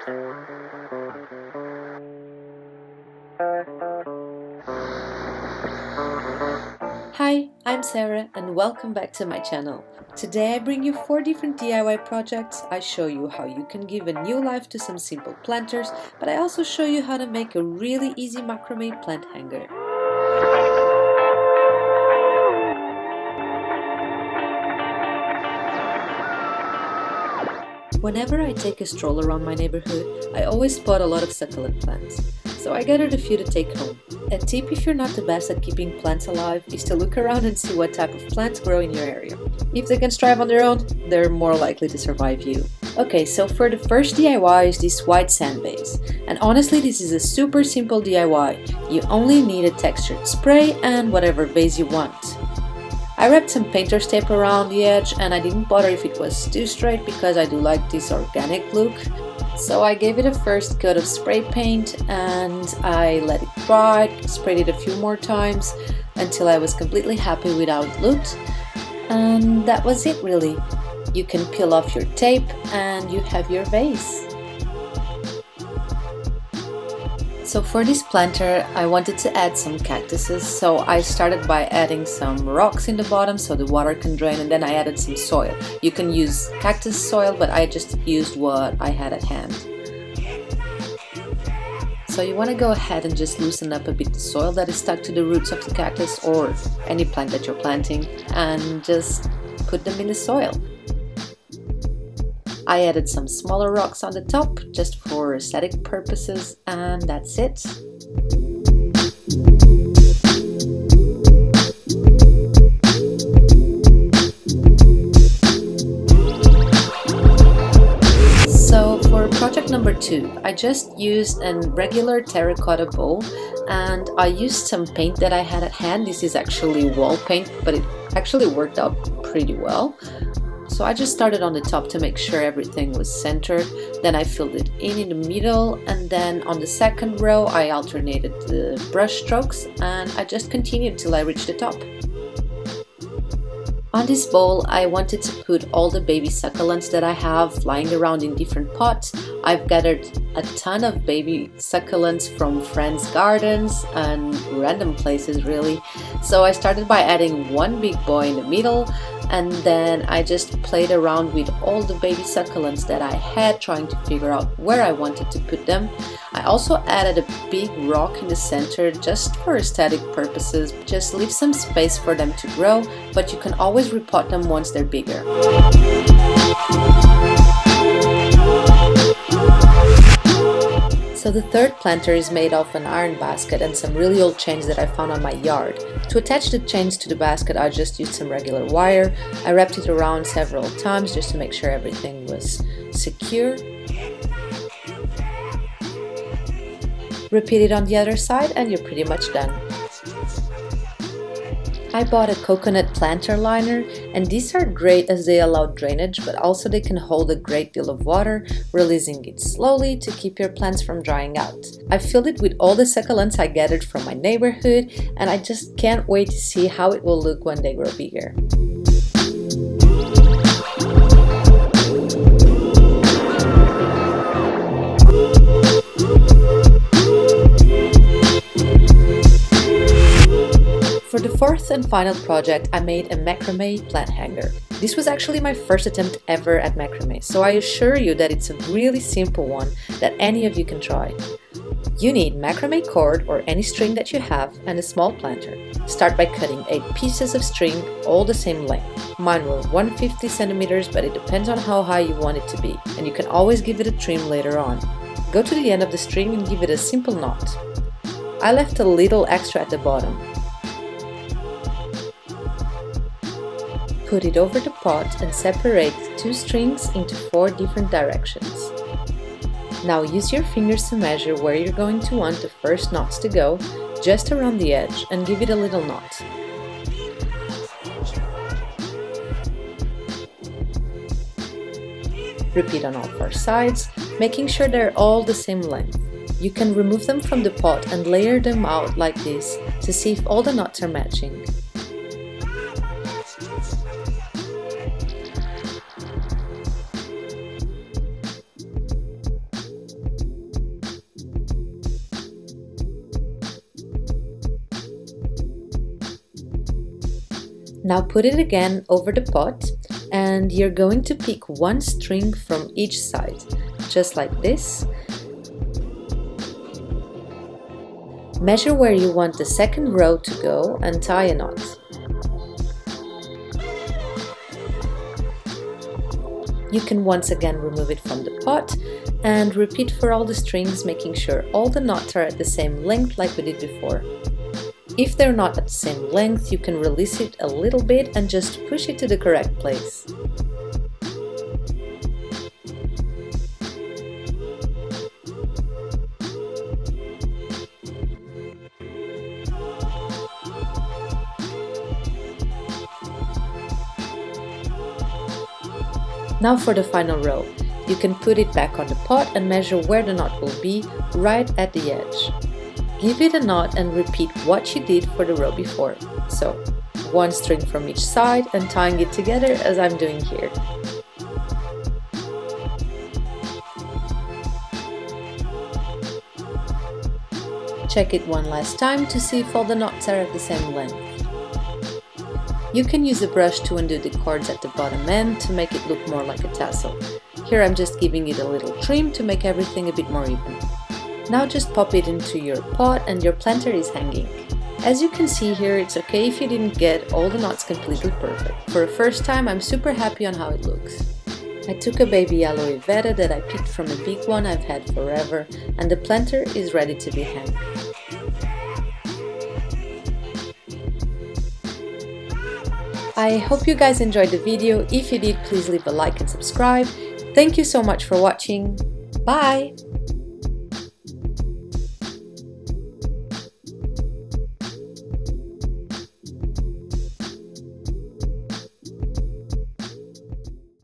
Hi, I'm Sarah and welcome back to my channel. Today I bring you 4 different DIY projects. I show you how you can give a new life to some simple planters, but I also show you how to make a really easy macrame plant hanger. Whenever I take a stroll around my neighborhood, I always spot a lot of succulent plants, so I gathered a few to take home. A tip if you're not the best at keeping plants alive is to look around and see what type of plants grow in your area. If they can strive on their own, they're more likely to survive you. Okay, so for the first DIY is this white sand vase. And honestly, this is a super simple DIY. You only need a textured spray and whatever vase you want. I wrapped some painter's tape around the edge and I didn't bother if it was too straight because I do like this organic look. So I gave it a first coat of spray paint and I let it dry, sprayed it a few more times until I was completely happy with how it looked. And that was it really. You can peel off your tape and you have your vase. So for this planter, I wanted to add some cactuses, so I started by adding some rocks in the bottom so the water can drain, and then I added some soil. You can use cactus soil, but I just used what I had at hand. So you want to go ahead and just loosen up a bit the soil that is stuck to the roots of the cactus or any plant that you're planting, and just put them in the soil. I added some smaller rocks on the top just for aesthetic purposes, and that's it. So for project number 2, I just used a regular terracotta bowl and I used some paint that I had at hand. This is actually wall paint, but it actually worked out pretty well. So I just started on the top to make sure everything was centered, then I filled it in the middle, and then on the second row I alternated the brush strokes and I just continued till I reached the top. On this bowl I wanted to put all the baby succulents that I have lying around in different pots. I've gathered a ton of baby succulents from friends' gardens and random places really. So I started by adding one big boy in the middle, and then I just played around with all the baby succulents that I had, trying to figure out where I wanted to put them. I also added a big rock in the center just for aesthetic purposes. Just leave some space for them to grow, but you can always repot them once they're bigger. So the third planter is made of an iron basket and some really old chains that I found on my yard. To attach the chains to the basket, I just used some regular wire. I wrapped it around several times just to make sure everything was secure. Repeat it on the other side and you're pretty much done. I bought a coconut planter liner, and these are great as they allow drainage, but also they can hold a great deal of water, releasing it slowly to keep your plants from drying out. I filled it with all the succulents I gathered from my neighborhood, and I just can't wait to see how it will look when they grow bigger. For the fourth and final project, I made a macrame plant hanger. This was actually my first attempt ever at macrame, so I assure you that it's a really simple one that any of you can try. You need macrame cord or any string that you have and a small planter. Start by cutting 8 pieces of string, all the same length. Mine were 150 centimeters, but it depends on how high you want it to be, and you can always give it a trim later on. Go to the end of the string and give it a simple knot. I left a little extra at the bottom. Put it over the pot and separate 2 strings into 4 different directions. Now use your fingers to measure where you're going to want the first knots to go, just around the edge, and give it a little knot. Repeat on all 4 sides, making sure they're all the same length. You can remove them from the pot and layer them out like this to see if all the knots are matching. Now put it again over the pot and you're going to pick one string from each side, just like this. Measure where you want the second row to go and tie a knot. You can once again remove it from the pot and repeat for all the strings, making sure all the knots are at the same length like we did before. If they're not at the same length, you can release it a little bit and just push it to the correct place. Now for the final row. You can put it back on the pot and measure where the knot will be, right at the edge. Give it a knot and repeat what you did for the row before. So, one string from each side and tying it together as I'm doing here. Check it one last time to see if all the knots are at the same length. You can use a brush to undo the cords at the bottom end to make it look more like a tassel. Here I'm just giving it a little trim to make everything a bit more even. Now just pop it into your pot and your planter is hanging. As you can see here, it's okay if you didn't get all the knots completely perfect. For a first time, I'm super happy on how it looks. I took a baby aloe vera that I picked from a big one I've had forever, and the planter is ready to be hung. I hope you guys enjoyed the video. If you did, please leave a like and subscribe. Thank you so much for watching. Bye!